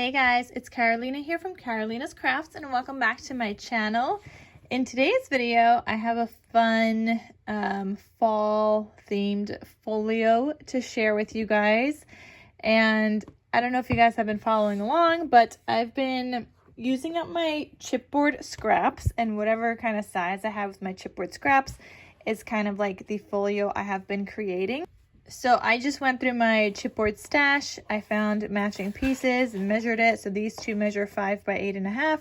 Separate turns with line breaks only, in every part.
Hey guys, it's Carolina here from KarolinasKrafts and welcome back to my channel. In today's video, I have a fun fall themed folio to share with you guys. And I don't know if you guys have been following along, but I've been using up my chipboard scraps, and whatever kind of size I have with my chipboard scraps is kind of like the folio I have been creating. So I just went through my chipboard stash. I found matching pieces and measured it. So these two measure 5 by 8.5,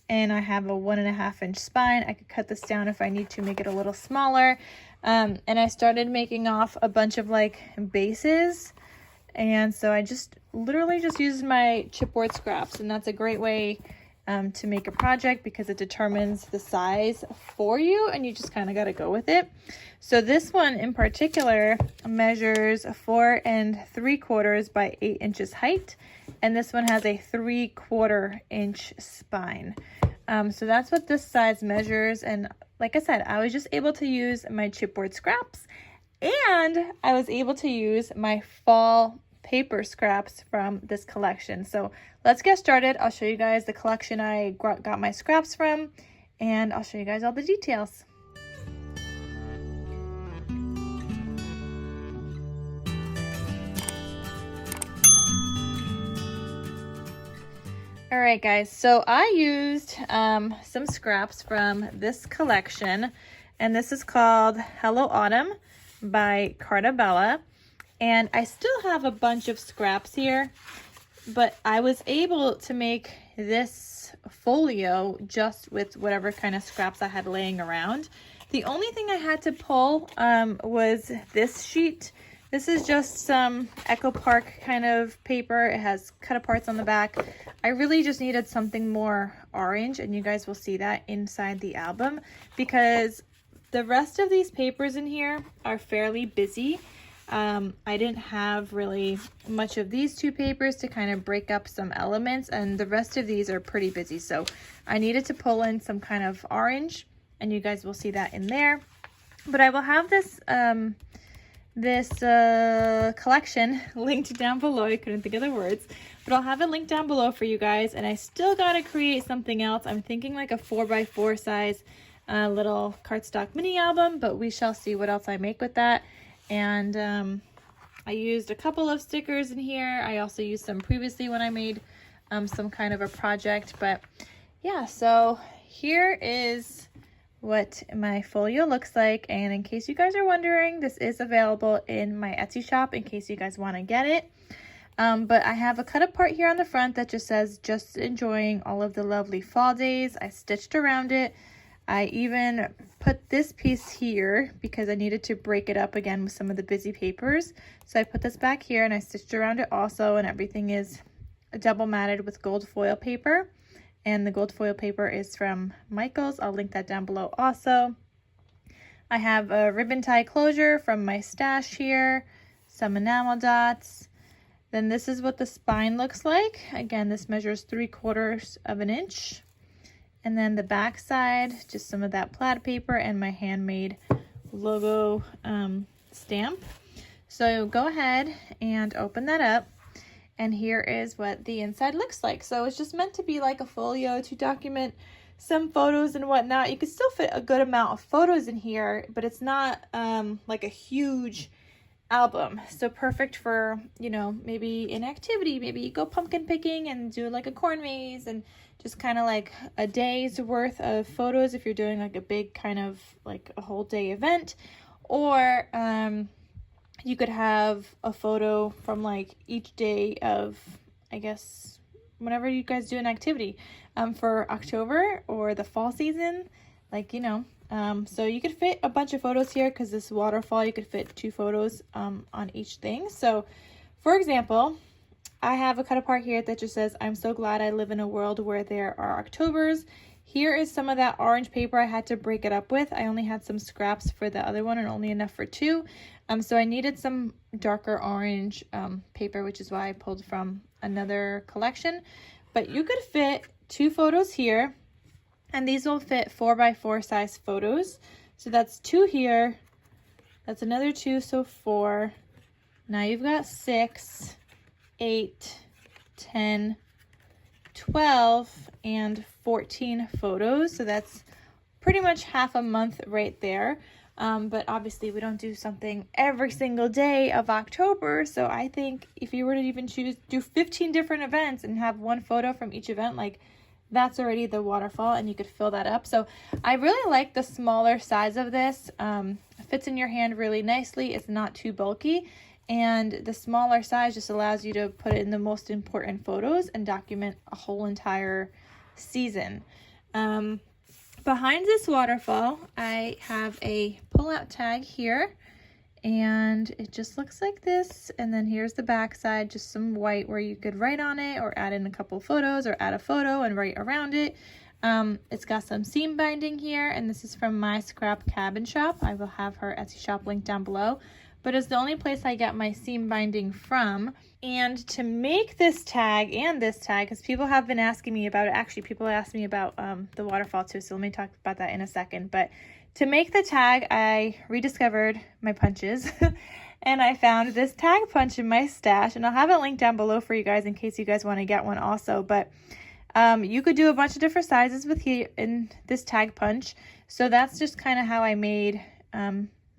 and I have a 1.5 inch spine. I could cut this down if I need to make it a little smaller. And I started making off a bunch of like bases. And so I literally just used my chipboard scraps, and that's a great way to make a project because it determines the size for you and you just kind of got to go with it. So this one in particular measures 4 3/4 by 8 inches height, and this one has a 3/4 inch spine. So that's what this size measures, and like I said, I was just able to use my chipboard scraps, and I was able to use my fall paper scraps from this collection. So let's get started. I'll show you guys the collection I got my scraps from, and I'll show you guys all the details. All right guys, so I used some scraps from this collection, and this is called Hello Autumn by Carta Bella. And I still have a bunch of scraps here, but I was able to make this folio just with whatever kind of scraps I had laying around. The only thing I had to pull was this sheet. This is just some Echo Park kind of paper. It has cut aparts on the back. I really just needed something more orange, and you guys will see that inside the album because the rest of these papers in here are fairly busy. I didn't have really much of these two papers to kind of break up some elements, and the rest of these are pretty busy. So I needed to pull in some kind of orange, and you guys will see that in there. But I will have this collection linked down below. I couldn't think of the words, but I'll have it linked down below for you guys. And I still got to create something else. I'm thinking like a 4x4 size little cardstock mini album, but we shall see what else I make with that. And I used a couple of stickers in here. I also used some previously when I made some kind of a project. But yeah, so here is what my folio looks like. And in case you guys are wondering, this is available in my Etsy shop in case you guys want to get it. But I have a cut apart here on the front that just says, "Just enjoying all of the lovely fall days." I stitched around it. I even put this piece here because I needed to break it up again with some of the busy papers. So I put this back here and I stitched around it also, and everything is double matted with gold foil paper. And the gold foil paper is from Michaels. I'll link that down below also. I have a ribbon tie closure from my stash here, some enamel dots. Then this is what the spine looks like. Again, this measures 3/4 of an inch. And then the back side, just some of that plaid paper and my handmade logo stamp. So go ahead and open that up. And here is what the inside looks like. So it's just meant to be like a folio to document some photos and whatnot. You could still fit a good amount of photos in here, but it's not like a huge album. So perfect for, you know, maybe an activity. Maybe you go pumpkin picking and do like a corn maze, and just kind of like a day's worth of photos if you're doing like a big kind of like a whole day event. Or you could have a photo from like each day of, I guess, whenever you guys do an activity for October or the fall season, like, you know. So you could fit a bunch of photos here because this waterfall, you could fit 2 photos on each thing. So for example, I have a cut apart here that just says, "I'm so glad I live in a world where there are Octobers." Here is some of that orange paper I had to break it up with. I only had some scraps for the other one and only enough for 2. So I needed some darker orange paper, which is why I pulled from another collection. But you could fit 2 photos here, and these will fit 4x4 size photos. So that's 2 here. That's another 2, so 4. Now you've got 6, 8, 10, 12 and 14 photos. So that's pretty much half a month right there. But obviously we don't do something every single day of October. So I think if you were to even do 15 different events and have one photo from each event, like that's already the waterfall and you could fill that up. So I really like the smaller size of this. It fits in your hand really nicely. It's not too bulky. And the smaller size just allows you to put in the most important photos and document a whole entire season. Behind this waterfall, I have a pull-out tag here, and it just looks like this. And then here's the back side, just some white where you could write on it or add in a couple photos or add a photo and write around it. It's got some seam binding here, and this is from My Scrap Cabin Shop. I will have her Etsy shop linked down below, but it's the only place I get my seam binding from. And to make this tag and this tag, because people have been asking me about it, actually people asked me about the waterfall too, so let me talk about that in a second. But to make the tag, I rediscovered my punches and I found this tag punch in my stash, and I'll have it linked down below for you guys in case you guys want to get one also. But you could do a bunch of different sizes with here in this tag punch. So that's just kind of how I made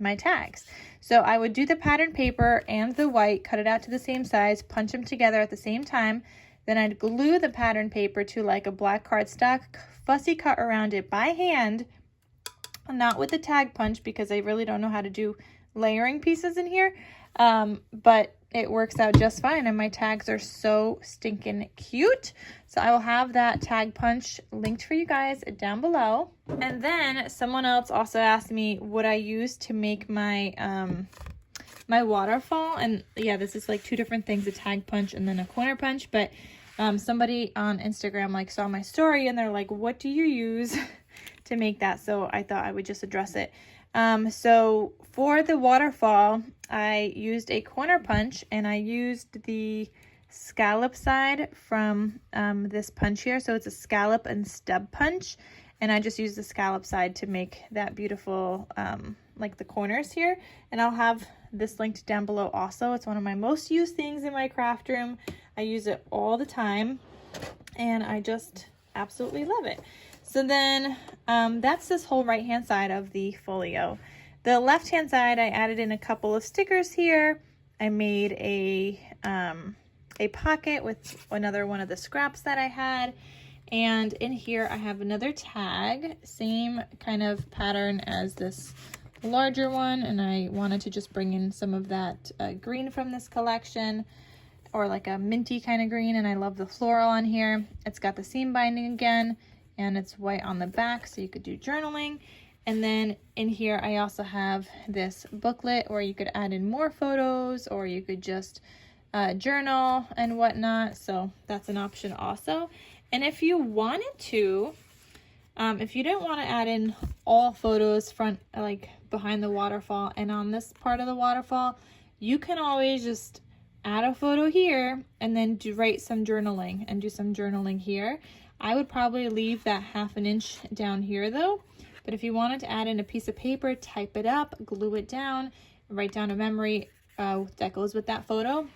my tags. So I would do the pattern paper and the white, cut it out to the same size, punch them together at the same time. Then I'd glue the pattern paper to like a black cardstock, fussy cut around it by hand, not with the tag punch because I really don't know how to do layering pieces in here. But it works out just fine, and my tags are so stinking cute. So I will have that tag punch linked for you guys down below. And then someone else also asked me what I use to make my my waterfall. And yeah, this is like two different things, a tag punch and then a corner punch. But somebody on Instagram like saw my story and they're like, what do you use to make that? So I thought I would just address it. So for the waterfall, I used a corner punch, and I used the scallop side from this punch here. So it's a scallop and stub punch, and I just used the scallop side to make that beautiful like the corners here. And I'll have this linked down below also. It's one of my most used things in my craft room. I use it all the time, and I just absolutely love it. So then that's this whole right hand side of the folio. The left hand side, I added in a couple of stickers here. I made a pocket with another one of the scraps that I had. And in here I have another tag, same kind of pattern as this larger one. And I wanted to just bring in some of that green from this collection, or like a minty kind of green. And I love the floral on here. It's got the seam binding again, and it's white on the back, so you could do journaling. And then in here I also have this booklet where you could add in more photos, or you could just journal and whatnot. So that's an option also. And if you wanted to, if you didn't want to add in all photos front, like behind the waterfall and on this part of the waterfall, you can always just add a photo here and then write some journaling and do some journaling here. I would probably leave that 1/2 inch down here though. But if you wanted to add in a piece of paper, type it up, glue it down, write down a memory that goes with that photo,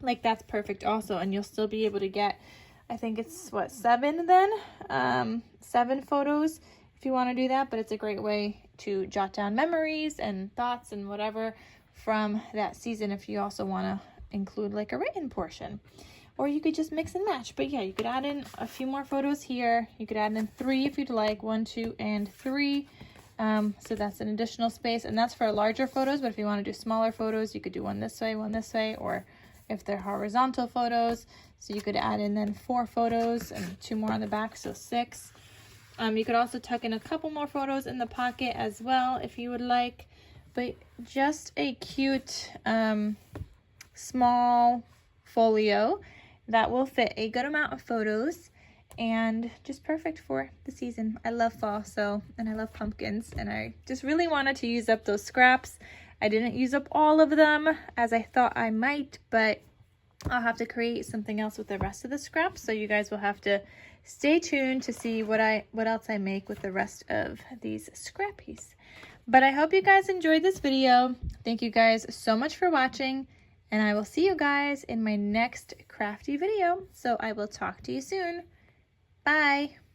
like that's perfect also. And you'll still be able to get, I think it's what, 7 then? 7 photos if you want to do that. But it's a great way to jot down memories and thoughts and whatever from that season if you also want to include like a written portion. Or you could just mix and match. But yeah, you could add in a few more photos here. You could add in 3 if you'd like, 1, 2, and 3. So that's an additional space, and that's for larger photos. But if you want to do smaller photos, you could do one this way, or if they're horizontal photos, so you could add in then 4 photos and 2 more on the back, so 6. You could also tuck in a couple more photos in the pocket as well if you would like. But just a cute small folio that will fit a good amount of photos, and just perfect for the season. I love fall, and I love pumpkins, and I just really wanted to use up those scraps. I didn't use up all of them as I thought I might, but I'll have to create something else with the rest of the scraps, so you guys will have to stay tuned to see what else I make with the rest of these scrappies. But I hope you guys enjoyed this video. Thank you guys so much for watching, and I will see you guys in my next crafty video. So I will talk to you soon. Bye.